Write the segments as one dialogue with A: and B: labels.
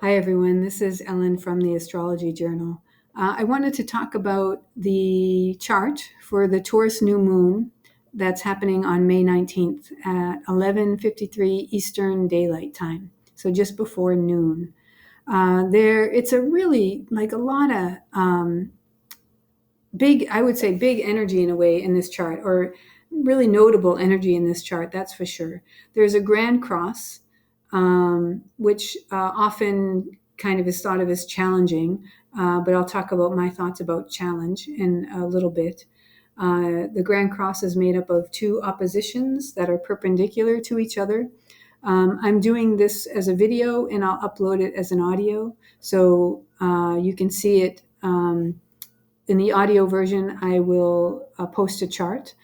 A: Hi, everyone. This is Ellen from the Astrology Journal. I wanted to talk about the chart for the Taurus new moon that's happening on May 19th at 11:53 Eastern Daylight Time, so just before noon. It's a really like a lot of big, I would say, big energy in a way in this chart, or really notable energy in this chart. That's for sure. There's a grand cross, which often kind of is thought of as challenging, but I'll talk about my thoughts about challenge in a little bit. The grand cross is made up of two oppositions that are perpendicular to each other. I'm doing this as a video and I'll upload it as an audio, so you can see it. In the audio version, I will post a chart,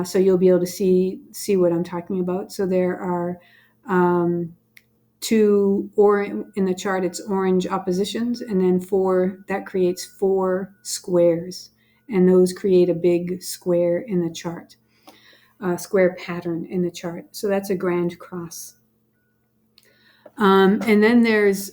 A: so you'll be able to see what I'm talking about. So there are two, or in the chart, it's orange oppositions, and then that creates four squares, and those create a big square in the chart, a square pattern in the chart. So that's a grand cross. And then there's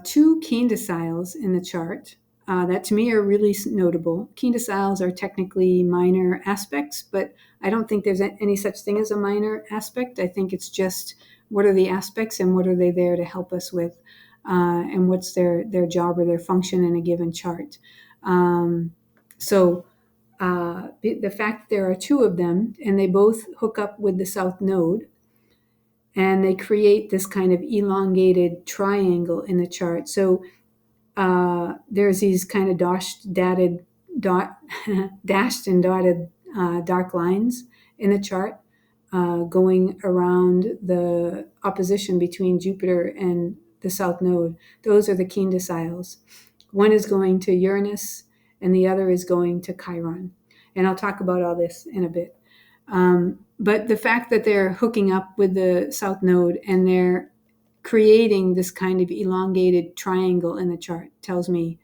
A: two Quindeciles in the chart that to me are really notable. Quindeciles are technically minor aspects, but I don't think there's any such thing as a minor aspect. I think it's just what are the aspects and what are they there to help us with, and what's their job or their function in a given chart. So the fact that there are two of them and they both hook up with the south node, and they create this kind of elongated triangle in the chart. So there's these kind of dashed and dotted dark lines in the chart going around the opposition between Jupiter and the south node. Those are the Quindeciles. One is going to Uranus and the other is going to Chiron. And I'll talk about all this in a bit. But the fact that they're hooking up with the south node and they're creating this kind of elongated triangle in the chart tells me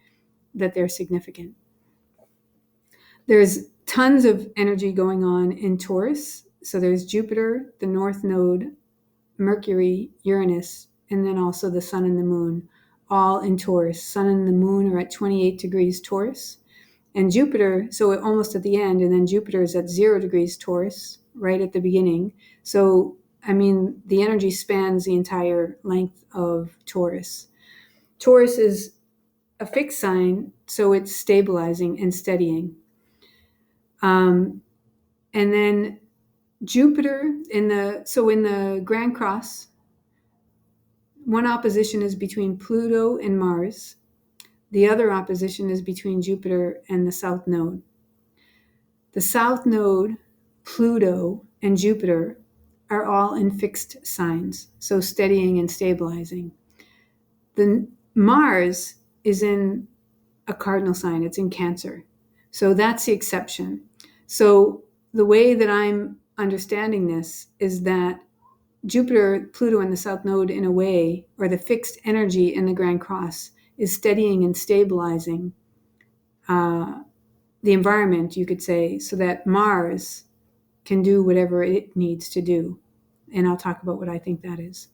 A: that they're significant. There's tons of energy going on in Taurus. So there's Jupiter, the north node, Mercury, Uranus, and then also the sun and the moon, all in Taurus. Sun and the moon are at 28 degrees Taurus. And Jupiter, so almost at the end, and then Jupiter is at 0 degrees Taurus, right at the beginning. So, I mean, the energy spans the entire length of Taurus. Taurus is a fixed sign, so it's stabilizing and steadying. And then Jupiter, in the Grand Cross, one opposition is between Pluto and Mars. The other opposition is between Jupiter and the south node. The south node, Pluto, and Jupiter are all in fixed signs, so steadying and stabilizing. The Mars is in a cardinal sign, it's in Cancer. So that's the exception. So the way that I'm understanding this is that Jupiter, Pluto, and the south node, in a way, or the fixed energy in the Grand Cross, is steadying and stabilizing the environment, you could say, so that Mars can do whatever it needs to do. And I'll talk about what I think that is.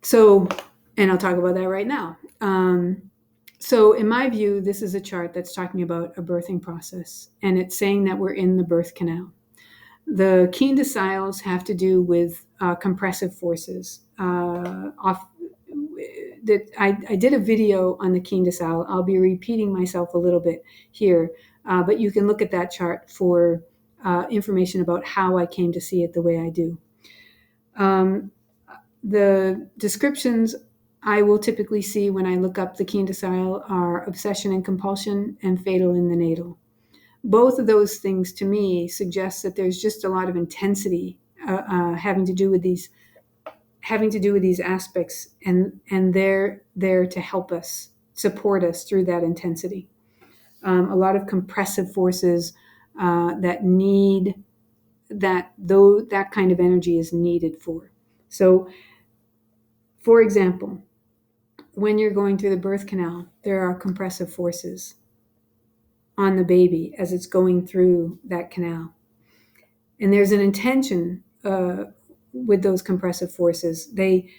A: So, and I'll talk about that right now. So in my view, this is a chart that's talking about a birthing process, and it's saying that we're in the birth canal. The Quindeciles have to do with compressive forces. I did a video on the Quindecile. I'll be repeating myself a little bit here, but you can look at that chart for information about how I came to see it the way I do. The descriptions I will typically see when I look up the Quindecile are obsession and compulsion and fatal in the natal. Both of those things to me suggest that there's just a lot of intensity having to do with these aspects, and they're there to help us, support us through that intensity. A lot of compressive forces that need that kind of energy is needed for. So, for example, when you're going through the birth canal, there are compressive forces on the baby as it's going through that canal. And there's an intention with those compressive forces. They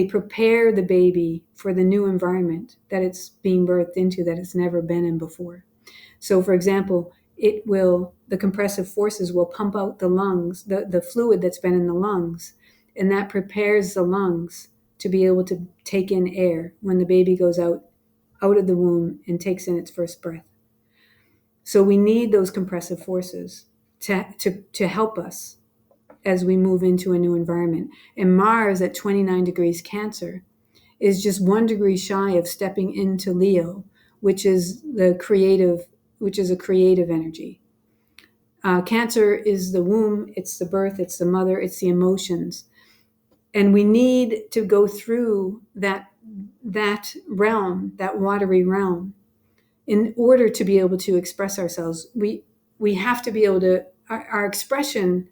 A: prepare the baby for the new environment that it's being birthed into, that it's never been in before. So, for example, the compressive forces will pump out the lungs, the fluid that's been in the lungs, and that prepares the lungs to be able to take in air when the baby goes out of the womb and takes in its first breath. So we need those compressive forces to help us as we move into a new environment. And Mars at 29 degrees Cancer is just 1 degree shy of stepping into Leo, which is a creative energy. Cancer is the womb, it's the birth, it's the mother, it's the emotions. And we need to go through that realm, that watery realm, in order to be able to express ourselves. We have to be able to, our expression,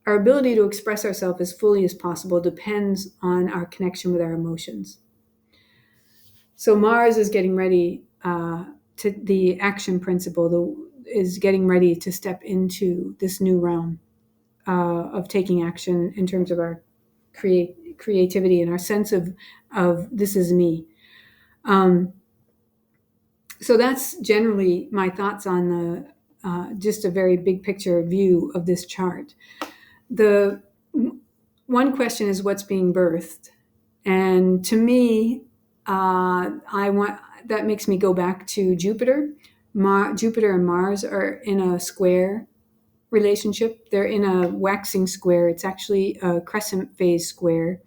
A: our ability to express ourselves as fully as possible depends on our connection with our emotions. So Mars is getting ready to the action principle, is getting ready to step into this new realm of taking action in terms of our creativity and our sense of this is me. So that's generally my thoughts on the just a very big picture view of this chart. The one question is what's being birthed, and to me, that makes me go back to Jupiter. Jupiter and Mars are in a square relationship. They're in a waxing square. It's actually a crescent phase square.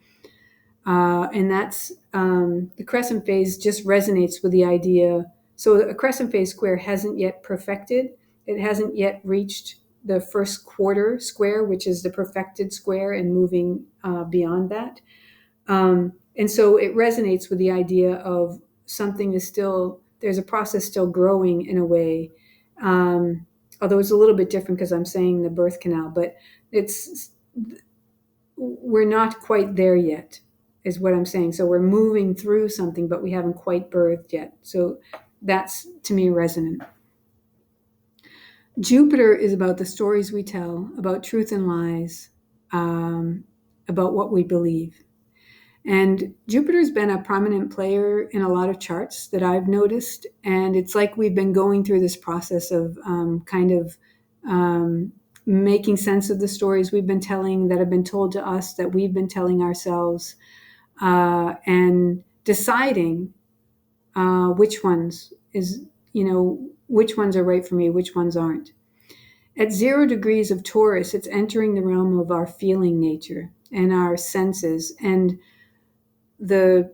A: And that's the crescent phase just resonates with the idea. So a crescent phase square hasn't yet perfected. It hasn't yet reached the first quarter square, which is the perfected square, and moving beyond that. And so it resonates with the idea of something is still, there's a process still growing in a way. Although it's a little bit different because I'm saying the birth canal, but we're not quite there yet, is what I'm saying. So we're moving through something, but we haven't quite birthed yet. So that's, to me, resonant. Jupiter is about the stories we tell, about truth and lies, about what we believe. And Jupiter's been a prominent player in a lot of charts that I've noticed. And it's like we've been going through this process of making sense of the stories we've been telling, that have been told to us, that we've been telling ourselves, and deciding which ones are right for me, which ones aren't. At 0 degrees of Taurus, it's entering the realm of our feeling nature and our senses, and the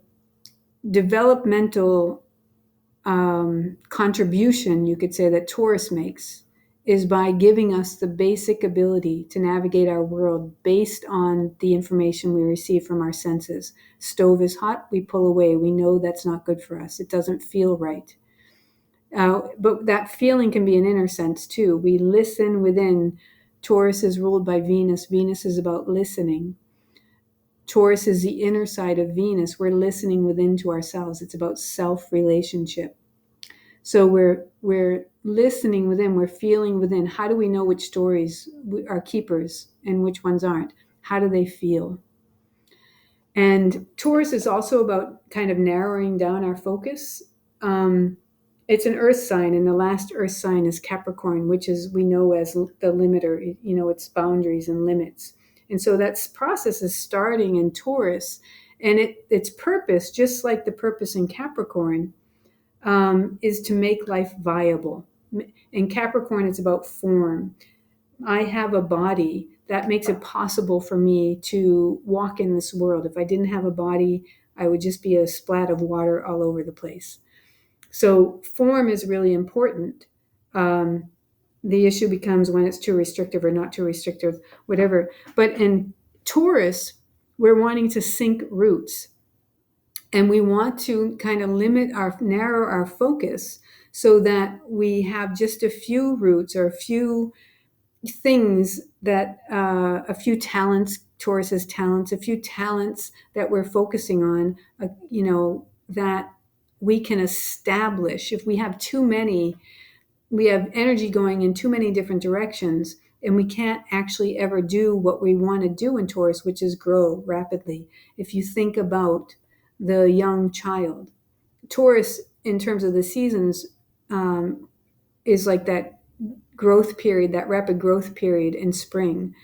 A: developmental contribution, you could say, that Taurus makes is by giving us the basic ability to navigate our world based on the information we receive from our senses. Stove is hot, we pull away. We know that's not good for us. It doesn't feel right. But that feeling can be an inner sense too. We listen within. Taurus is ruled by Venus. Venus is about listening. Taurus is the inner side of Venus. We're listening within to ourselves. It's about self-relationship. So we're listening within, we're feeling within. How do we know which stories are keepers and which ones aren't? How do they feel? And Taurus is also about kind of narrowing down our focus. It's an earth sign, and the last earth sign is Capricorn, which is, we know as the limiter, its boundaries and limits. And so that process is starting in Taurus, and its purpose, just like the purpose in Capricorn, is to make life viable. In Capricorn, it's about form. I have a body that makes it possible for me to walk in this world. If I didn't have a body, I would just be a splat of water all over the place. So form is really important. The issue becomes when it's too restrictive or not too restrictive, whatever. But in Taurus, we're wanting to sink roots. And we want to kind of narrow our focus so that we have just a few roots or a few things that, a few talents, Taurus has talents, a few talents that we're focusing on, that we can establish. If we have too many, we have energy going in too many different directions, and we can't actually ever do what we want to do in Taurus, which is grow rapidly. If you think about the young child, Taurus, in terms of the seasons, is like that growth period, that rapid growth period in spring.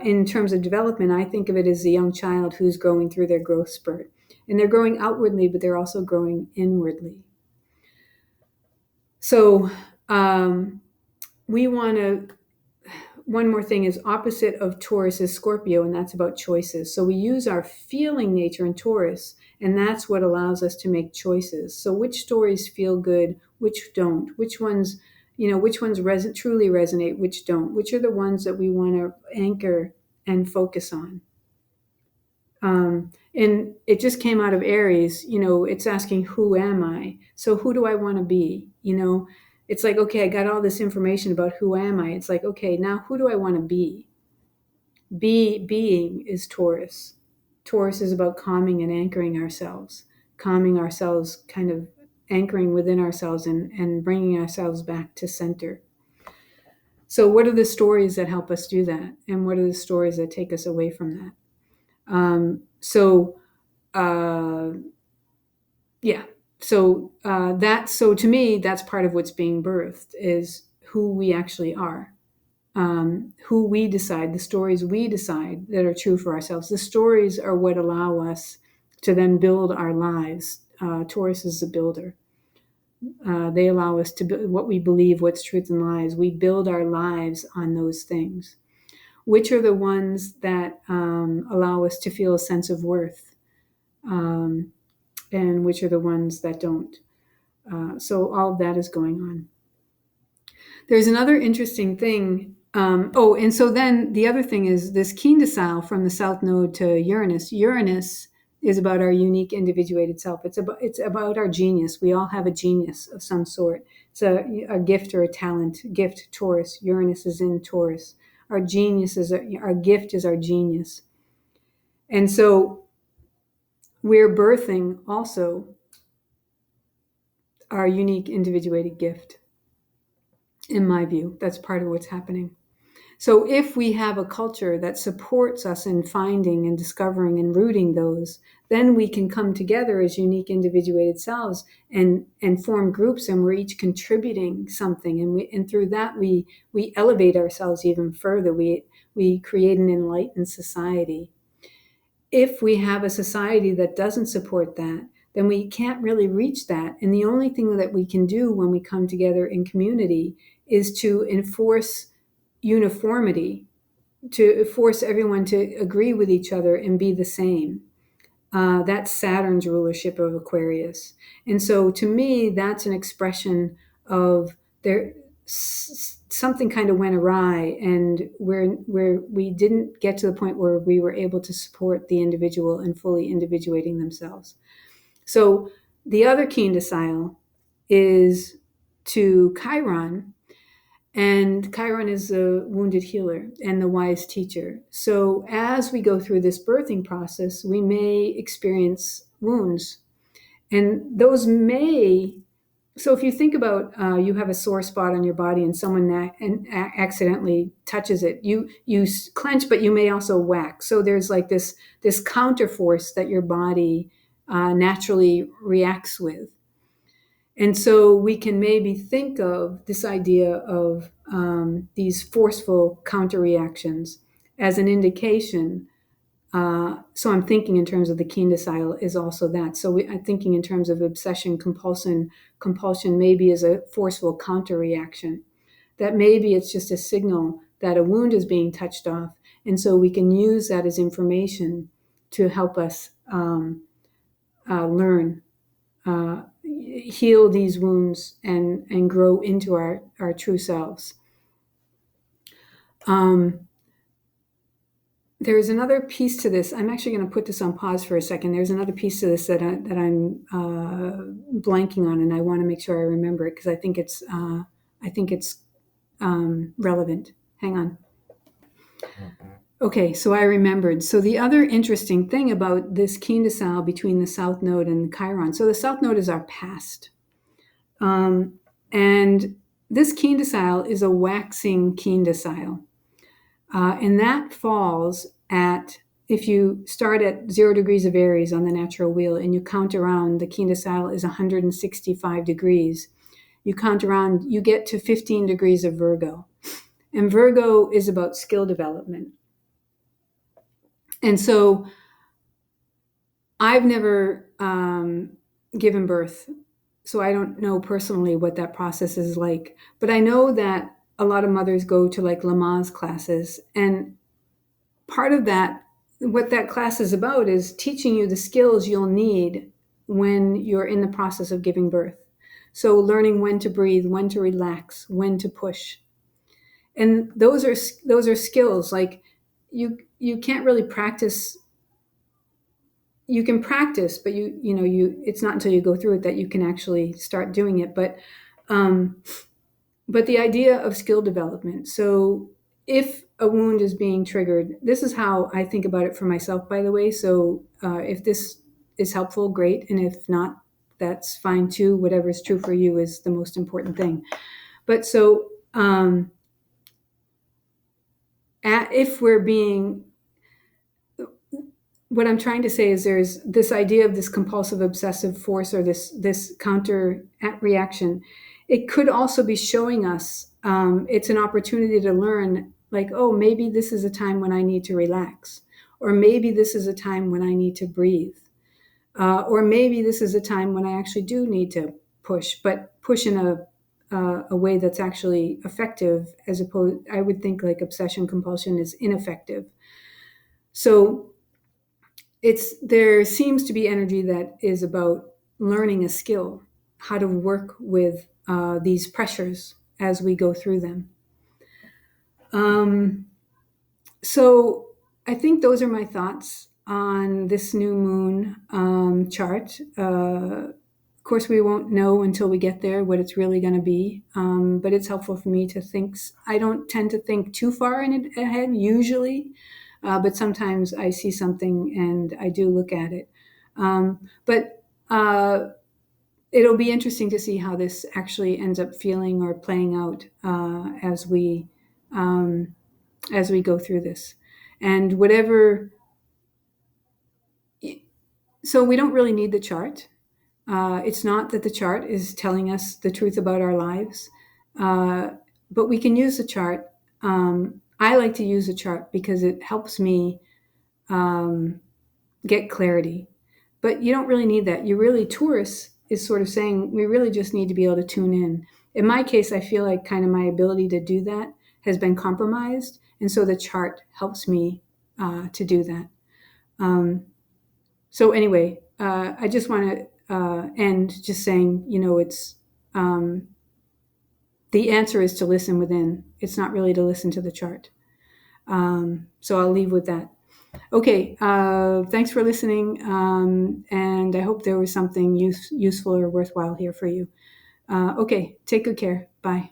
A: In terms of development, I think of it as a young child who's growing through their growth spurt. And they're growing outwardly, but they're also growing inwardly. So we want to, one more thing is opposite of Taurus is Scorpio, and that's about choices. So we use our feeling nature in Taurus, and that's what allows us to make choices. So which stories feel good, which don't, which ones, which ones truly resonate, which don't, which are the ones that we want to anchor and focus on. And it just came out of Aries, it's asking, who am I? So who do I want to be? It's like, okay, I got all this information about who am I. It's like, okay, now who do I want to be? Being is Taurus. Taurus is about calming and anchoring ourselves, kind of anchoring within ourselves and bringing ourselves back to center. So what are the stories that help us do that? And what are the stories that take us away from that? So to me, that's part of what's being birthed, is who we actually are, who we decide, the stories we decide that are true for ourselves. The stories are what allow us to then build our lives. Taurus is a builder. They allow us to build what we believe, what's truth and lies. We build our lives on those things. Which are the ones that allow us to feel a sense of worth, and which are the ones that don't. So all of that is going on. There's another interesting thing. And so then the other thing is this Quindecile from the South Node to Uranus. Uranus is about our unique individuated self. It's about our genius. We all have a genius of some sort. It's a gift or a talent. Gift, Taurus. Uranus is in Taurus. Our genius is our gift is our genius. And so we're birthing also our unique individuated gift. In my view, that's part of what's happening. So if we have a culture that supports us in finding and discovering and rooting those, then we can come together as unique individuated selves and form groups, and we're each contributing something. And through that, we elevate ourselves even further. We create an enlightened society. If we have a society that doesn't support that, then we can't really reach that. And the only thing that we can do when we come together in community is to enforce uniformity, to force everyone to agree with each other and be the same. That's Saturn's rulership of Aquarius. And so to me, that's an expression of something kind of went awry, and where we didn't get to the point where we were able to support the individual and fully individuating themselves. So the other Quindecile is to Chiron, and Chiron is the wounded healer and the wise teacher. So as we go through this birthing process, we may experience wounds. And those so if you think about you have a sore spot on your body and someone accidentally touches it, you clench, but you may also whack. So there's like this counter force that your body naturally reacts with. And so we can maybe think of this idea of these forceful counter reactions as an indication. So I'm thinking in terms of the Quindecile is also that. So I'm thinking in terms of obsession, compulsion maybe is a forceful counter reaction. That maybe it's just a signal that a wound is being touched off. And so we can use that as information to help us learn, heal these wounds and grow into our true selves. There's another piece to this. I'm actually going to put this on pause for a second. There's another piece to this that I'm blanking on, and I want to make sure I remember it because I think it's relevant. Hang on. Okay, so I remembered. So the other interesting thing about this Quindecile between the South Node and Chiron. So the South Node is our past. And this Quindecile is a waxing Quindecile. And that falls at, if you start at 0 degrees of Aries on the natural wheel and you count around, the Quindecile is 165 degrees. You count around, you get to 15 degrees of Virgo. And Virgo is about skill development. And so I've never given birth, so I don't know personally what that process is like. But I know that a lot of mothers go to like Lamaze classes, and part of that, what that class is about, is teaching you the skills you'll need when you're in the process of giving birth. So learning when to breathe, when to relax, when to push, and those are skills. Like you can't really practice. You can practice, but it's not until you go through it that you can actually start doing it. Um, but the idea of skill development. So if a wound is being triggered, this is how I think about it for myself, by the way. So if this is helpful, great. And if not, that's fine too. Whatever is true for you is the most important thing. But so if we're being, what I'm trying to say is there's this idea of this compulsive obsessive force, or this counter reaction. It could also be showing us it's an opportunity to learn, like, oh, maybe this is a time when I need to relax, or maybe this is a time when I need to breathe, or maybe this is a time when I actually do need to push, but push in a way that's actually effective, as opposed, I would think like obsession compulsion is ineffective. So there seems to be energy that is about learning a skill, how to work with these pressures as we go through them. So I think those are my thoughts on this new moon chart. Of course, we won't know until we get there what it's really going to be, but it's helpful for me to think. I don't tend to think too far ahead usually, but sometimes I see something and I do look at it. But it'll be interesting to see how this actually ends up feeling or playing out as we go through this. And whatever, so we don't really need the chart. It's not that the chart is telling us the truth about our lives, but we can use the chart. I like to use the chart because it helps me get clarity. But you don't really need that. Taurus is sort of saying we really just need to be able to tune in. In my case, I feel like kind of my ability to do that has been compromised. And so the chart helps me to do that. So anyway, I just want to end just saying, it's the answer is to listen within. It's not really to listen to the chart. So I'll leave with that. Okay, thanks for listening, and I hope there was something useful or worthwhile here for you. Okay, take good care. Bye.